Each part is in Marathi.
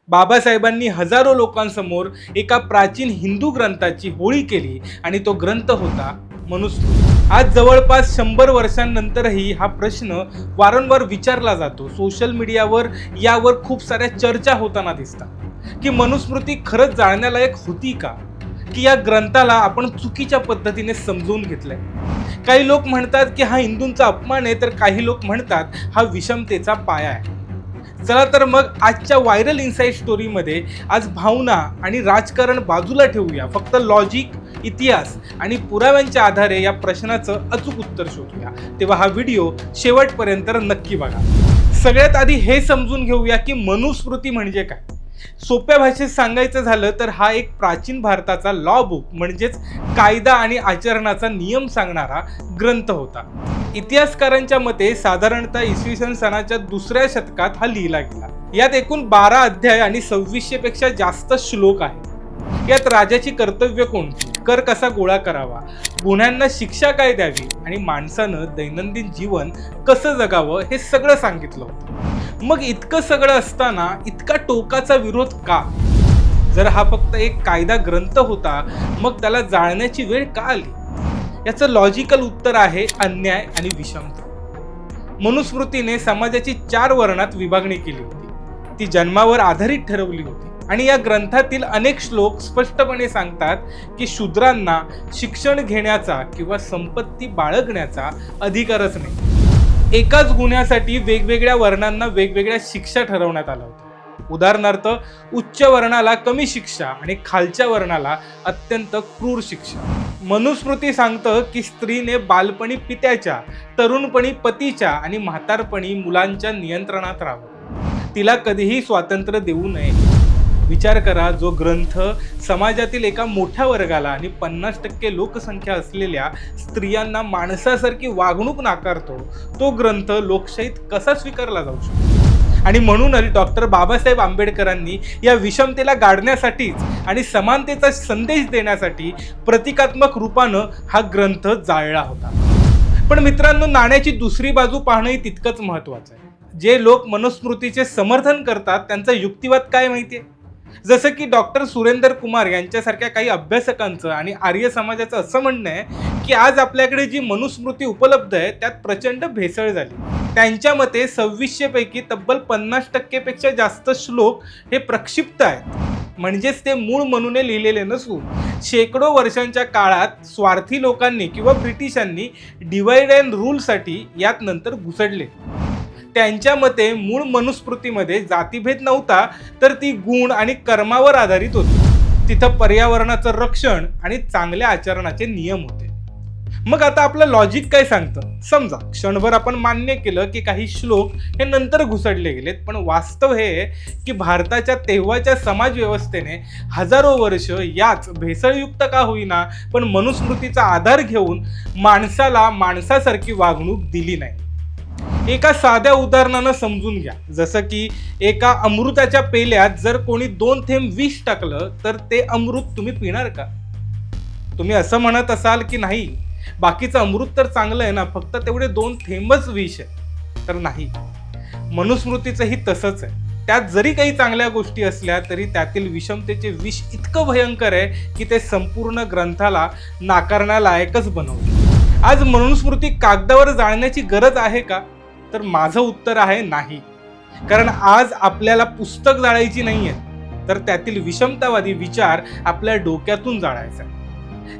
बाबासाहेबांनी हजारो लोकांसमोर एका प्राचीन हिंदू ग्रंथाची होळी केली आणि तो ग्रंथ होता मनुस्मृती. आज जवळपास 100 वर्षांनंतरही हा प्रश्न वारंवार विचारला जातो. सोशल मीडियावर यावर खूप साऱ्या चर्चा होताना दिसतात की मनुस्मृती खरंच जाळण्यालायक होती का, की या ग्रंथाला आपण चुकीच्या पद्धतीने समजून घेतलंय. काही लोक म्हणतात की हा हिंदूंचा अपमान आहे, तर काही लोक म्हणतात हा विषमतेचा पाया आहे. चला तर मग आजच्या व्हायरल इनसाइड स्टोरीमध्ये आज भावना आणि राजकारण बाजूला ठेवूया, फक्त लॉजिक, इतिहास आणि पुराव्यांच्या आधारे या प्रश्नाचं अचूक उत्तर शोधूया. तेव्हा हा व्हिडिओ शेवटपर्यंत नक्की बघा. सगळ्यात आधी हे समजून घेऊया की मनुस्मृती म्हणजे काय. सोप्या भाषेत सांगायचं झालं तर हा एक प्राचीन भारताचा लॉ बुक म्हणजेच कायदा आणि आचरणाचा नियम सांगणारा ग्रंथ होता. इतिहासकारांच्या मते साधारणतः इसवी सन सनाच्या 2ऱ्या शतकात हा लिहिला गेला. यात एकूण 12 अध्याय आणि 2600 पेक्षा जास्त श्लोक आहेत. यात राजाची कर्तव्य कोणती, कर कसा गोळा करावा, गुन्ह्यांना शिक्षा काय द्यावी आणि माणसानं दैनंदिन जीवन कसं जगावं हे सगळं सांगितलं होतं. मग इतकं सगळं असताना इतका टोकाचा विरोध का? जर हा फक्त एक कायदा ग्रंथ होता, मग त्याला जाळण्याची वेळ का आली? याचं लॉजिकल उत्तर आहे अन्याय आणि विषमता. मनुस्मृतीने समाजाची 4 वर्णात विभागणी केली होती. ती जन्मावर आधारित ठरवली होती आणि या ग्रंथातील अनेक श्लोक स्पष्टपणे सांगतात की शूद्रांना शिक्षण घेण्याचा किंवा संपत्ती बाळगण्याचा अधिकारच नाही. एकाच गुन्ह्यासाठी वेगवेगळ्या वर्णांना वेगवेगळ्या शिक्षा ठरवण्यात आल्या होत्या. उदाहरणार्थ, उच्च वर्णाला कमी शिक्षा आणि खालच्या वर्णाला अत्यंत क्रूर शिक्षा. मनुस्मृती सांगतं की स्त्रीने बालपणी पित्याच्या, तरुणपणी पतीच्या आणि म्हातारपणी मुलांच्या नियंत्रणात राहावं. तिला कधीही स्वातंत्र्य देऊ नये. विचार करा, जो ग्रंथ समाजातील एका मोठ्या वर्गाला आणि 50% लोकसंख्या असलेल्या स्त्रियांना माणसासारखी वागणूक नाकारतो, तो ग्रंथ लोकशाहीत कसा स्वीकारला जाऊ शकतो? आणि म्हणूनच डॉक्टर बाबासाहेब आंबेडकरांनी या विषमतेला गाडण्यासाठीच आणि समानतेचा संदेश देण्यासाठी प्रतिकात्मक रूपानं हा ग्रंथ जाळला होता. पण मित्रांनो, नाण्याची दुसरी बाजू पाहणंही तितकंच महत्वाचं आहे. जे लोक मनुस्मृतीचे समर्थन करतात त्यांचा युक्तिवाद काय माहितीये? जसं की डॉक्टर सुरेंदर कुमार यांच्यासारख्या काही अभ्यासकांचं आणि आर्य समाजाचं असं म्हणणं आहे की आज आपल्याकडे जी मनुस्मृती उपलब्ध आहे त्यात प्रचंड भेसळ झाली. त्यांच्या मते 2600 पैकी तब्बल 50% पेक्षा जास्त श्लोक हे प्रक्षिप्त आहेत. म्हणजेच ते मूळ मनुने लिहिलेले नसून शेकडो वर्षांच्या काळात स्वार्थी लोकांनी किंवा ब्रिटिशांनी डिवाइड अँड रूलसाठी यात नंतर घुसडले. त्यांच्या मते मूळ मनुस्मृतीमध्ये जातीभेद नव्हता, तर ती गुण आणि कर्मावर आधारित होती. तिथं पर्यावरणाचं रक्षण आणि चांगल्या आचरणाचे नियम होते. मग आता आपलं लॉजिक काय सांगतं? समजा क्षणभर आपण मान्य केलं की काही श्लोक हे नंतर घुसडले गेलेत, पण वास्तव हे आहे की भारताच्या तेव्हाच्या समाज व्यवस्थेने हजारो वर्ष याच भेसळयुक्त का होईना पण मनुस्मृतीचा आधार घेऊन माणसाला माणसासारखी वागणूक दिली नाही. एका साध्या उदाहरणानं समजून घ्या. जसं की एका अमृताच्या पेल्यात जर कोणी 2 थेंब विष टाकलं तर ते अमृत तुम्ही पिणार का? तुम्ही असं म्हणत असाल की नाही, बाकीचं अमृत तर चांगलं आहे ना, फक्त तेवढे 2 थेंबच विष आहे. तर नाही, मनुस्मृतीचंही तसंच आहे. त्यात जरी काही चांगल्या गोष्टी असल्या तरी त्यातील विषमतेचे विष इतकं भयंकर आहे की ते संपूर्ण ग्रंथाला नाकारण्यालायकच बनवते. आज मनुस्मृती कागदावर जाळण्याची गरज आहे का? तर माझं उत्तर आहे नाही. कारण आज आपल्याला पुस्तक जाळायची नाहीये, तर त्यातील विषमतावादी विचार आपल्या डोक्यातून जाळायचा.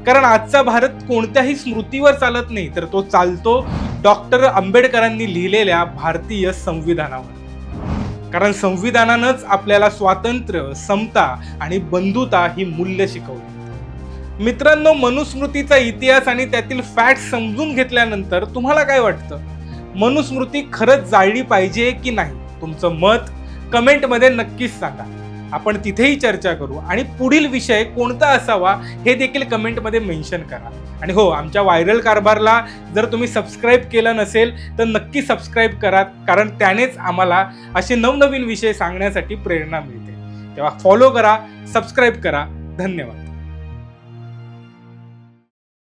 कारण आजचा भारत कोणत्याही स्मृतीवर चालत नाही, तर तो चालतो डॉक्टर आंबेडकरांनी लिहिलेल्या भारतीय संविधानावर. कारण संविधानानंच आपल्याला स्वातंत्र्य, समता आणि बंधुता ही मूल्य शिकवली. मित्रांनो, मनुस्मृतीचा इतिहास आणि त्यातील फॅक्ट समजून घेतल्यानंतर तुम्हाला काय वाटतं? मनुस्मृती खरंच जाळली पाहिजे की नाही? तुमचं मत कमेंटमध्ये नक्कीच सांगा. आपण तिथेही चर्चा करू आणि पुढील विषय कोणता असावा हे देखील कमेंटमध्ये मेन्शन करा. आणि हो, आमच्या व्हायरल कारभारला जर तुम्ही सबस्क्राईब केलं नसेल तर नक्की सबस्क्राईब करा, कारण त्यानेच आम्हाला असे नवनवीन विषय सांगण्यासाठी प्रेरणा मिळते. तेव्हा फॉलो करा, सबस्क्राईब करा. धन्यवाद.